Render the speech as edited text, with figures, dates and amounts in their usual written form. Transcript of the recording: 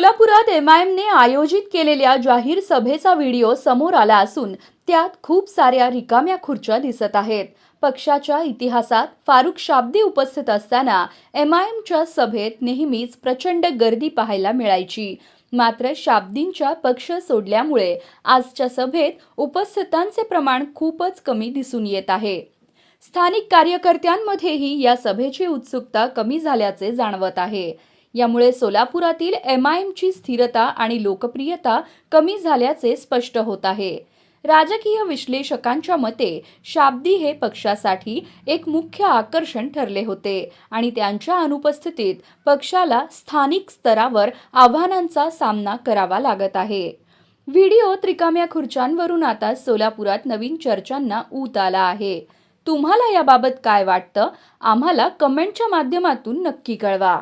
सोलापुरात एमआयएमने आयोजित केलेल्या जाहीर सभेचा व्हिडिओ समोर आला असून त्यात खूप साऱ्या रिकाम्या खुर्च्या दिसत आहेत। पक्षाच्या इतिहासात फारुख शाब्दी उपस्थित असताना एमआयएमच्या सभेत नेहमीच प्रचंड गर्दी पाहायला मिळायची। मात्र शाब्दींच्या पक्ष सोडल्यामुळे आजच्या सभेत उपस्थितांचे प्रमाण खूपच कमी दिसून येत आहे। स्थानिक कार्यकर्त्यांमध्येही या सभेची उत्सुकता कमी झाल्याचे जाणवत आहे। यामुळे सोलापुरातील एमआयएमची स्थिरता आणि लोकप्रियता कमी झाल्याचे स्पष्ट होत आहे। राजकीय विश्लेषकांच्या मते शाब्दी हे पक्षासाठी एक मुख्य आकर्षण ठरले होते आणि त्यांच्या अनुपस्थितीत पक्षाला स्थानिक स्तरावर आव्हानांचा सामना करावा लागत आहे। व्हिडिओत रिकाम्या खुर्च्यांवरून आता सोलापुरात नवीन चर्चांना ऊत आला आहे। तुम्हाला याबाबत काय वाटतं? आम्हाला कमेंटच्या माध्यमातून नक्की कळवा।